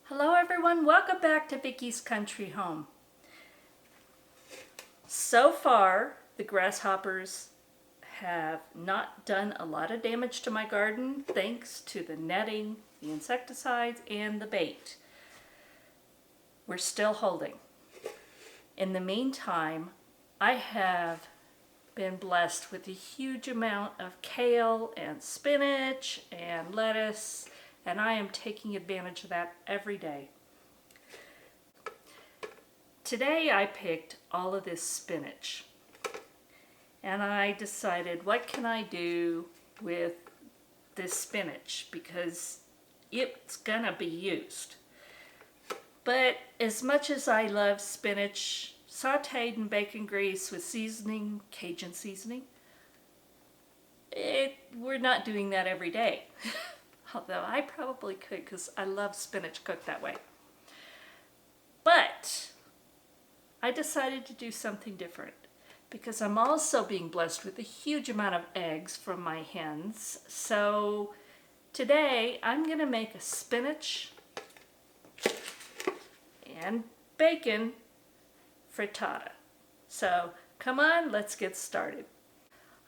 Hello everyone, welcome back to Vickie's Country Home. So far, the grasshoppers have not done a lot of damage to my garden thanks to the netting, the insecticides, and the bait. We're still holding. In the meantime, I have been blessed with a huge amount of kale and spinach and lettuce, and I am taking advantage of that every day. Today I picked all of this spinach, and I decided, what can I do with this spinach, because it's gonna be used. But as much as I love spinach sauteed in bacon grease with seasoning, Cajun seasoning, we're not doing that every day. Although I probably could, because I love spinach cooked that way. But I decided to do something different, because I'm also being blessed with a huge amount of eggs from my hens. So today I'm going to make a spinach and bacon frittata. So come on, let's get started.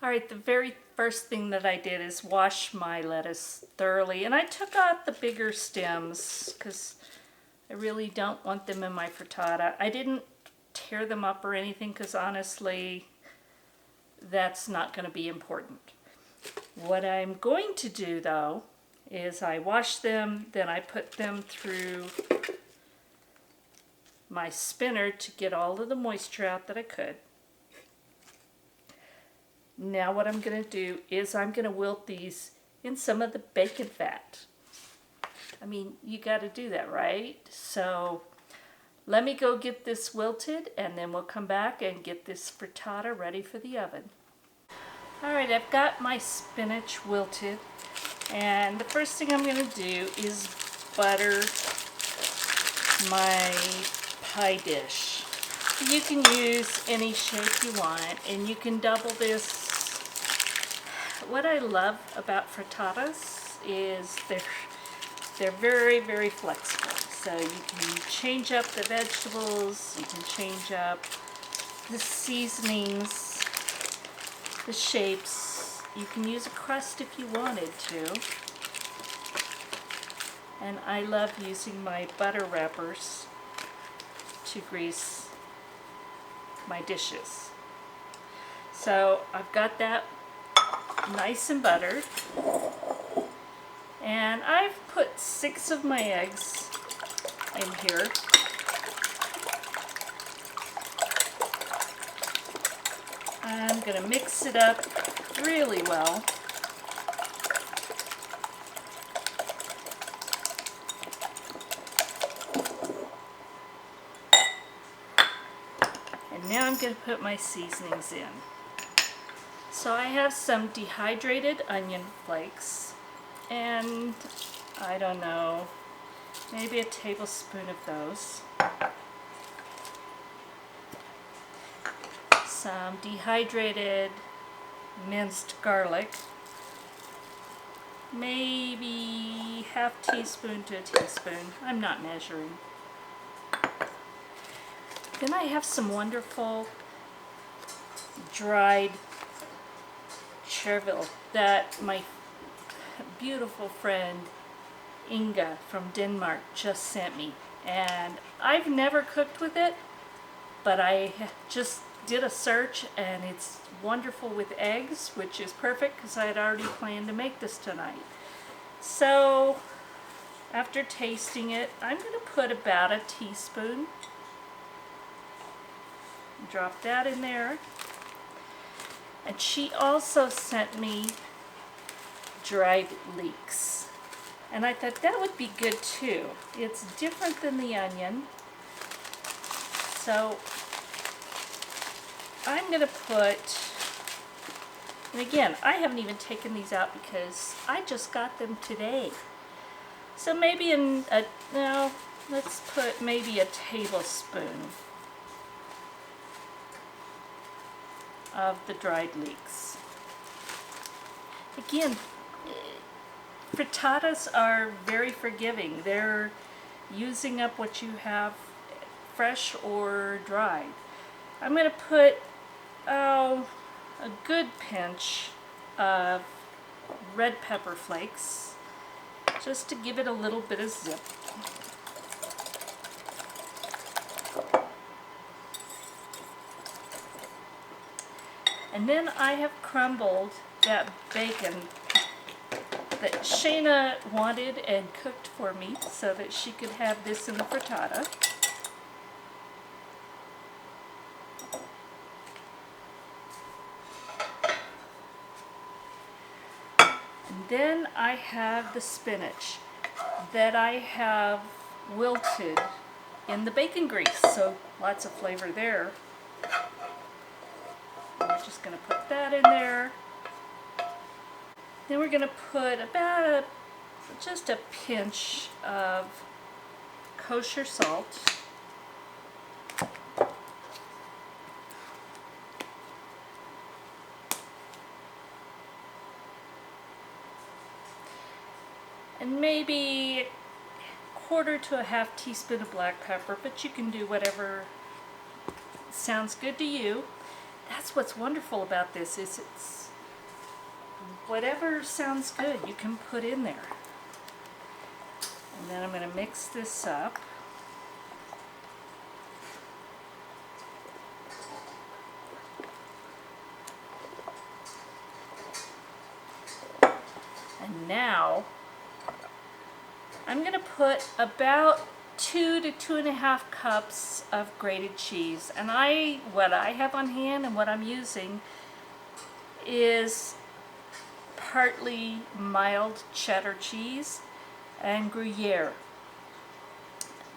Alright, the very first thing that I did is wash my lettuce thoroughly, and I took out the bigger stems because I really don't want them in my frittata. I didn't tear them up or anything because honestly that's not going to be important. What I'm going to do though is I wash them, then I put them through my spinner to get all of the moisture out that I could. Now what I'm going to do is I'm going to wilt these in some of the bacon fat. I mean, you got to do that, right? So let me go get this wilted, and then we'll come back and get this frittata ready for the oven. Alright, I've got my spinach wilted, and the first thing I'm going to do is butter my pie dish. You can use any shape you want, and you can double this. What I love about frittatas is they're very, very flexible. So you can change up the vegetables, you can change up the seasonings, the shapes. You can use a crust if you wanted to. And I love using my butter wrappers to grease my dishes. So I've got that nice and buttered, and I've put 6 of my eggs in here. I'm going to mix it up really well. And now I'm going to put my seasonings in. So I have some dehydrated onion flakes, and I don't know, maybe a tablespoon of those. Some dehydrated minced garlic, maybe ½ teaspoon to a teaspoon. I'm not measuring. Then I have some wonderful dried chervil that my beautiful friend Inga from Denmark just sent me, and I've never cooked with it, but I just did a search, and it's wonderful with eggs, which is perfect because I had already planned to make this tonight. So after tasting it, I'm going to put about a teaspoon. Drop that in there. And she also sent me dried leeks, and I thought that would be good too. It's different than the onion. So I'm going to put, and again, I haven't even taken these out because I just got them today. So maybe let's put maybe a tablespoon of the dried leeks. Again, frittatas are very forgiving. They're using up what you have, fresh or dried. I'm going to put a good pinch of red pepper flakes just to give it a little bit of zip. And then I have crumbled that bacon that Shayna wanted and cooked for me so that she could have this in the frittata. And then I have the spinach that I have wilted in the bacon grease, so lots of flavor there. We're just going to put that in there. Then we're going to put about just a pinch of kosher salt. And maybe a quarter to a half teaspoon of black pepper, but you can do whatever sounds good to you. That's what's wonderful about this, is it's whatever sounds good you can put in there. And then I'm going to mix this up. And now I'm going to put about 2 to 2.5 cups of grated cheese. And what I have on hand and what I'm using is partly mild cheddar cheese and Gruyere.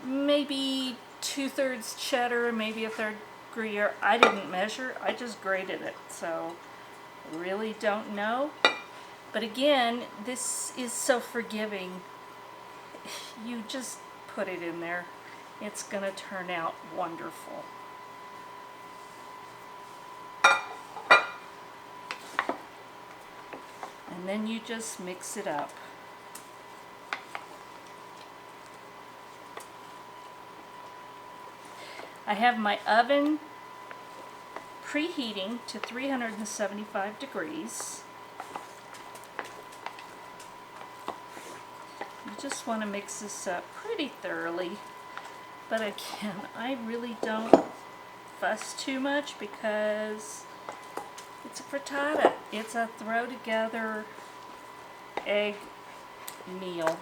Maybe 2/3 cheddar, maybe 1/3 Gruyere. I didn't measure, I just grated it, so I really don't know. But again, this is so forgiving. You just put it in there. It's going to turn out wonderful. And then you just mix it up. I have my oven preheating to 375 degrees. You just want to mix this up pretty thoroughly. But again, I really don't fuss too much because it's a frittata. It's a throw together egg meal.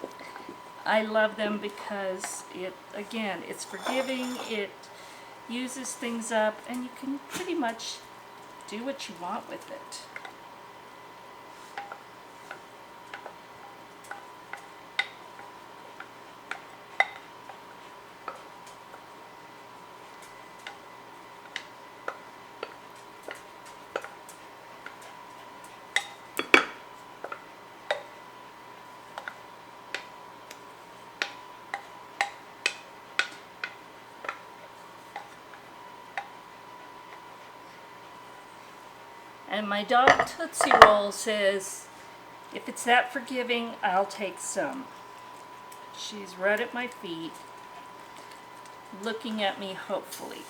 I love them because it's forgiving, it uses things up, and you can pretty much do what you want with it. And my dog Tootsie Roll says, if it's that forgiving, I'll take some. She's right at my feet, looking at me hopefully.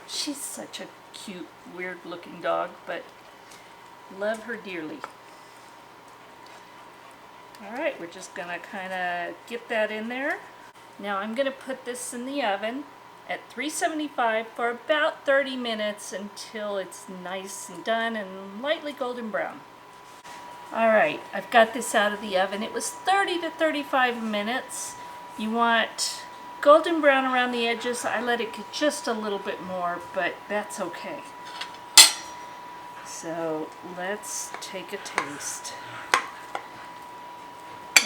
She's such a cute, weird-looking dog, but love her dearly. Alright, we're just going to kind of get that in there. Now I'm going to put this in the oven at 375 for about 30 minutes until it's nice and done and lightly golden brown. Alright, I've got this out of the oven. It was 30 to 35 minutes. You want golden brown around the edges. I let it get just a little bit more, but that's okay. So let's take a taste.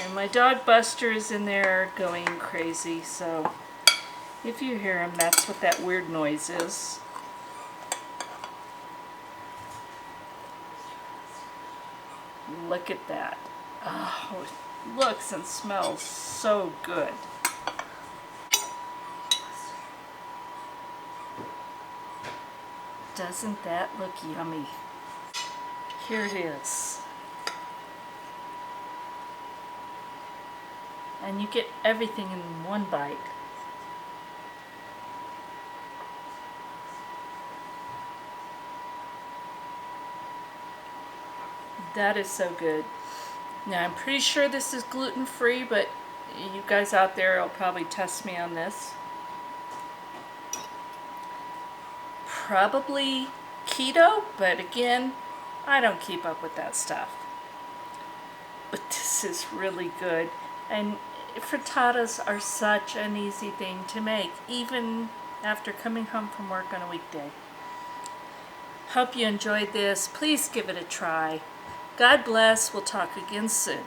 And my dog Buster is in there going crazy, so if you hear him, that's what that weird noise is. Look at that. Oh, it looks and smells so good. Doesn't that look yummy? Here it is. and you get everything in one bite. That is so good. Now I'm pretty sure this is gluten-free, but you guys out there will probably test me on this. Probably keto, but again, I don't keep up with that stuff. But this is really good. And frittatas are such an easy thing to make, even after coming home from work on a weekday. Hope you enjoyed this. Please give it a try. God bless. We'll talk again soon.